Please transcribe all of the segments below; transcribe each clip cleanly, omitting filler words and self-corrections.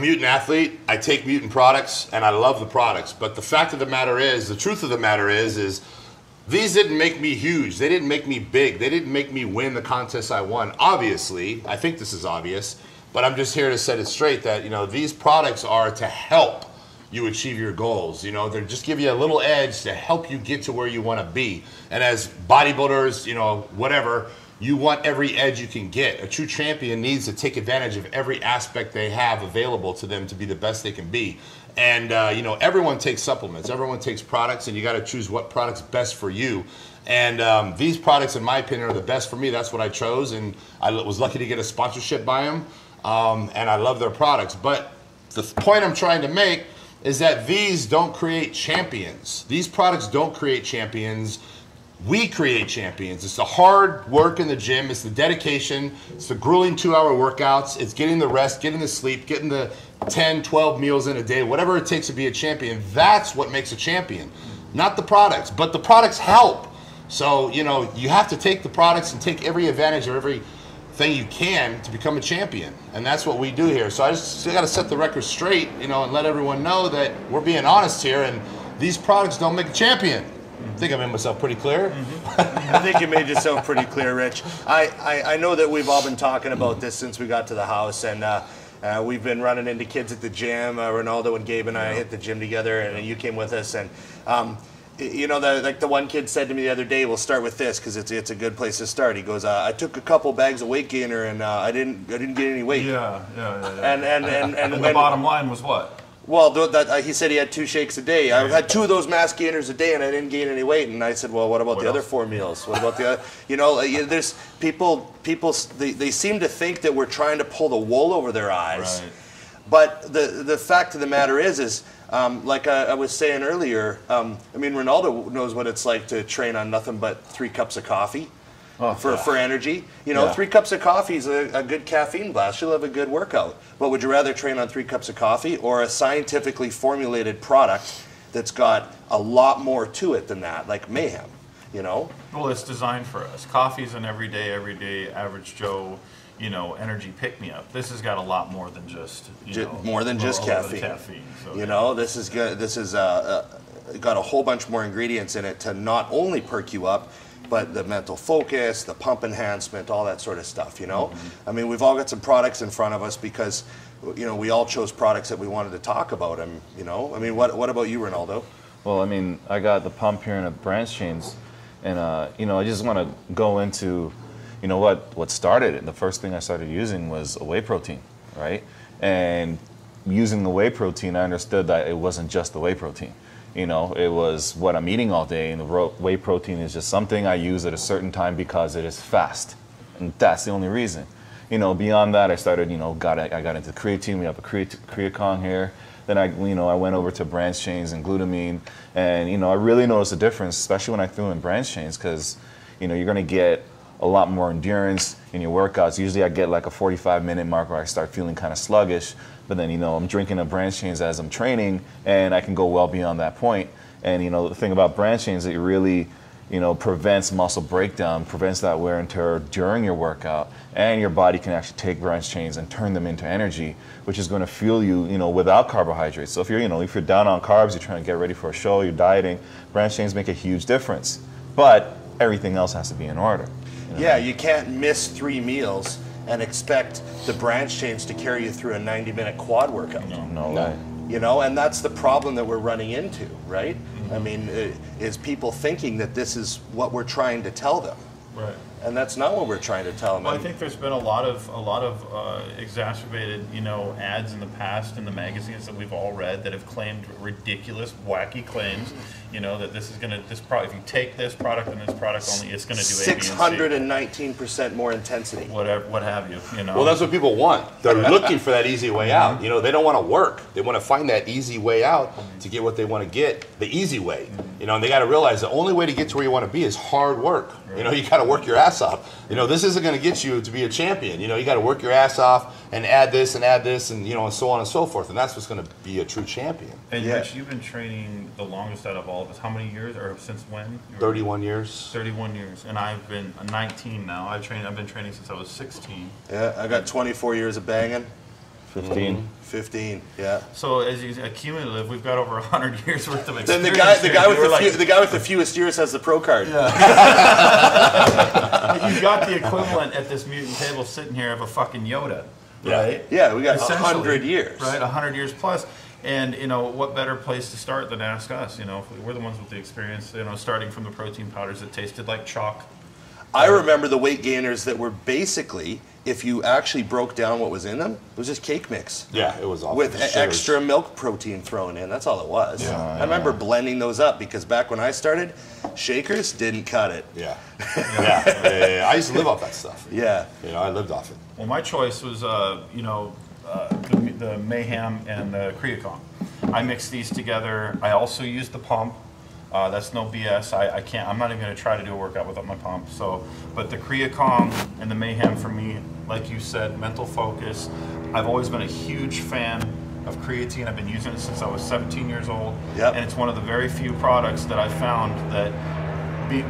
mutant athlete. I take mutant products, and I love the products. But the fact of the matter is, the truth of the matter is these didn't make me huge. They didn't make me big. They didn't make me win the contest I won. Obviously, I think this is obvious, but I'm just here to set it straight that, you know, these products are to help you achieve your goals. You know, they just give you a little edge to help you get to where you want to be. And as bodybuilders, you know, whatever, you want every edge you can get. A true champion needs to take advantage of every aspect they have available to them to be the best they can be. And, you know, everyone takes supplements. Everyone takes products, and you got to choose what product's best for you. And these products, in my opinion, are the best for me. That's what I chose, and I was lucky to get a sponsorship by them. And I love their products. But the point I'm trying to make is that these don't create champions. These products don't create champions. We create champions. It's the hard work in the gym. It's the dedication. It's the grueling 2-hour workouts. It's getting the rest, getting the sleep, getting the 10, 12 meals in a day, whatever it takes to be a champion. That's what makes a champion, not the products. But the products help. So, you know, you have to take the products and take every advantage of every thing you can to become a champion, and that's what we do here. So I just got to set the record straight, you know, and let everyone know that we're being honest here, and these products don't make a champion. I think I made myself pretty clear. I think you made yourself pretty clear, Rich. I know that we've all been talking about this since we got to the house, and we've been running into kids at the gym. Renaldo and Gabe and I hit the gym together, and you came with us, and you know, like the one kid said to me the other day, we'll start with this because it's a good place to start. He goes, I took a couple bags of weight gainer and I didn't get any weight. Yeah. And the bottom line was what? Well, he said he had 2 shakes a day. I had 2 of those mass gainers a day and I didn't gain any weight. And I said, well, what about the other 4 meals? What about the other? You know, there's people. They seem to think that we're trying to pull the wool over their eyes. Right. But the fact of the matter is. Like I was saying earlier, I mean, Renaldo knows what it's like to train on nothing but 3 cups of coffee for energy. You know, 3 cups of coffee is a good caffeine blast. You'll have a good workout. But would you rather train on 3 cups of coffee or a scientifically formulated product that's got a lot more to it than that, like Mayhem, you know? Well, it's designed for us. Coffee's an everyday average Joe, you know, energy pick-me-up. This has got a lot more than just, more than just caffeine. So, you know, this is good. This is got a whole bunch more ingredients in it to not only perk you up, but the mental focus, the pump enhancement, all that sort of stuff. You know, I mean, we've all got some products in front of us because, you know, we all chose products that we wanted to talk about. And you know, I mean, what about you, Renaldo? Well, I mean, I got the pump here in the branch chains, and you know, I just want to go into. You know what started it? The first thing I started using was a whey protein, right? And using the whey protein, I understood that it wasn't just the whey protein. You know, it was what I'm eating all day, and the whey protein is just something I use at a certain time because it is fast, and that's the only reason. You know, beyond that, I started, you know, I got into creatine. We have a creatine here. Then I went over to branch chains and glutamine, and you know, I really noticed a difference, especially when I threw in branch chains, because you know, you're gonna get a lot more endurance in your workouts. Usually I get like a 45-minute mark where I start feeling kind of sluggish, but then, you know, I'm drinking a branch chains as I'm training, and I can go well beyond that point. And, you know, the thing about branch chains is it really, you know, prevents muscle breakdown, prevents that wear and tear during your workout, and your body can actually take branch chains and turn them into energy, which is going to fuel you, you know, without carbohydrates. So if you're, you know, if you're down on carbs, you're trying to get ready for a show, you're dieting, branch chains make a huge difference. But everything else has to be in order. You know? Yeah, you can't miss 3 meals and expect the branch chains to carry you through a 90-minute quad workout. No way. You know, and that's the problem that we're running into, right? I mean, is people thinking that this is what we're trying to tell them. Right. And that's not what we're trying to tell them. Well, I think there's been a lot of exacerbated, you know, ads in the past in the magazines that we've all read that have claimed ridiculous, wacky claims. You know, that this is going to, this product, if you take this product and this product only, it's going to do A, B, and C. 619% more intensity. Whatever, what have you, you know. Well, that's what people want. They're looking for that easy way out. You know, they don't want to work. They want to find that easy way out to get what they want to get, the easy way. You know, and they got to realize the only way to get to where you want to be is hard work. You know, you got to work your ass off. You know, this isn't going to get you to be a champion. You know, you got to work your ass off and add this, and you know, and so on and so forth. And that's what's going to be a true champion. And Rich, you've been training the longest out of all of us. How many years, or since when? 31 years. 31 years, and I've been 19 now. I've been training since I was 16. Yeah, I got 24 years of banging. 15. 15, yeah. So as you cumulative, we've got over 100 years worth of Then experience. the guy with the fewest years has the pro card. Yeah. You've got the equivalent at this mutant table sitting here of a fucking Yoda, right? Yeah, we got Essentially, 100 years. Right, 100 years plus. And, you know, what better place to start than ask us? You know, we're the ones with the experience, you know, starting from the protein powders that tasted like chalk. I remember the weight gainers that were basically, if you actually broke down what was in them, it was just cake mix. Yeah, it was awful. With extra milk protein thrown in. That's all it was. Yeah. I remember blending those up because back when I started, shakers didn't cut it. Yeah. Yeah. I used to live off that stuff. Yeah. You know, I lived off it. Well, my choice was, you know, the Mayhem and the Creacon. I mixed these together. I also used the pump. That's no BS. I can't. I'm not even going to try to do a workout without my pump. So, but the Creacon and the Mayhem for me, like you said, mental focus. I've always been a huge fan of creatine. I've been using it since I was 17 years old. Yep. And it's one of the very few products that I found that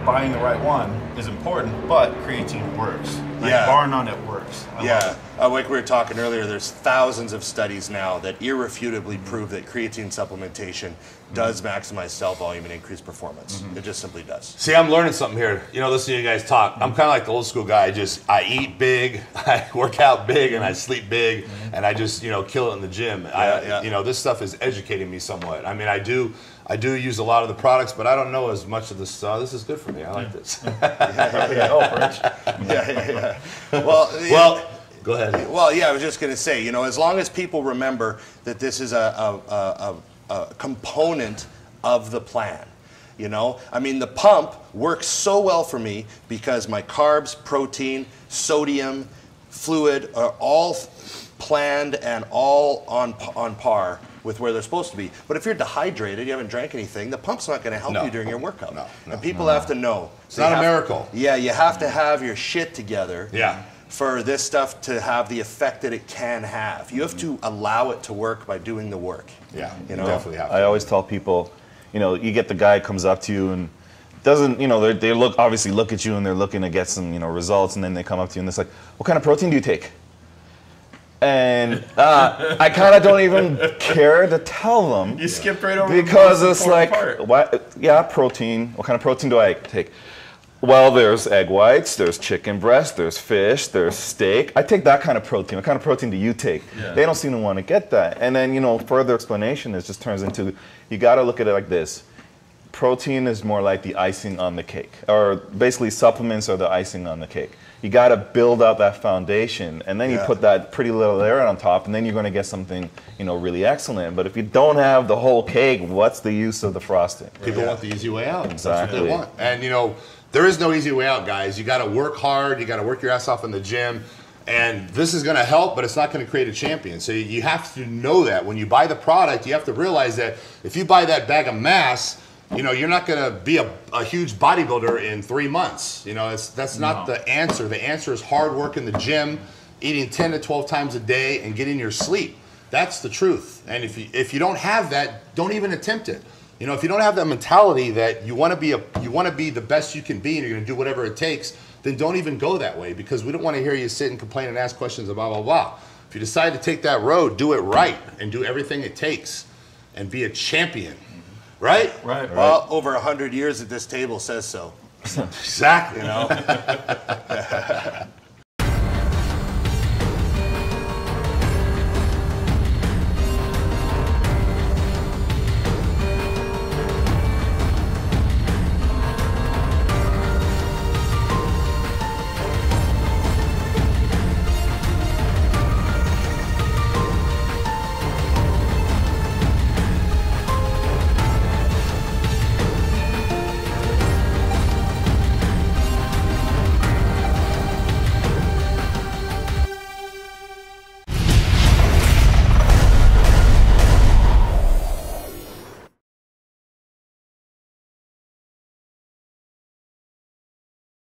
buying the right one is important, but creatine works. Like, Yeah. bar none, it works. I love Yeah, it. like we were talking earlier, there's thousands of studies now that irrefutably prove that creatine supplementation does maximize cell volume and increase performance. It just simply does. See, I'm learning something here. You know, listening to you guys talk, I'm kind of like the old school guy. I eat big, I work out big, and I sleep big, and I just, you know, kill it in the gym. Yeah. You know, this stuff is educating me somewhat. I mean, I do use a lot of the products, but I don't know as much of this. This is good for me. I like this. Yeah. Well, go ahead. Well, yeah, I was just going to say, you know, as long as people remember that this is a component of the plan, you know? I mean, the pump works so well for me because my carbs, protein, sodium, fluid are all planned and all on par with where they're supposed to be. But if you're dehydrated, you haven't drank anything, the pump's not going to help you during your workout. And people have to know. It's not a miracle. Yeah, you have to have your shit together. Yeah. For this stuff to have the effect that it can have. You have to allow it to work by doing the work. Yeah, you know? definitely have to. I always tell people, you know, you get the guy comes up to you and doesn't, you know, they obviously look at you and they're looking to get some, you know, results, and then they come up to you and it's like, what kind of protein do you take? And I kind of don't even care to tell them. You skipped right over because the it's like, what? Yeah, protein. What kind of protein do I take? Well, there's egg whites, there's chicken breast, there's fish, there's steak. I take that kind of protein. What kind of protein do you take? Yeah. They don't seem to want to get that. And then, you know, further explanation is just turns into, you got to look at it like this. Protein is more like the icing on the cake, or basically supplements are the icing on the cake. You got to build up that foundation, and then you put that pretty little layer on top, and then you're going to get something, you know, really excellent. But if you don't have the whole cake, what's the use of the frosting? People want the easy way out. Exactly. That's what they want. And, you know, there is no easy way out, guys. You got to work hard. You got to work your ass off in the gym. And this is going to help, but it's not going to create a champion. So you have to know that. When you buy the product, you have to realize that if you buy that bag of mass, you know, you're not going to be a huge bodybuilder in 3 months. You know, that's not the answer. The answer is hard work in the gym, eating 10 to 12 times a day, and getting your sleep. That's the truth. And if you don't have that, don't even attempt it. You know, if you don't have that mentality that you want to be the best you can be, and you're going to do whatever it takes, then don't even go that way, because we don't want to hear you sit and complain and ask questions and blah, blah, blah. If you decide to take that road, do it right and do everything it takes and be a champion. Right? Right. Well, over 100 years at this table says so. Exactly. You know?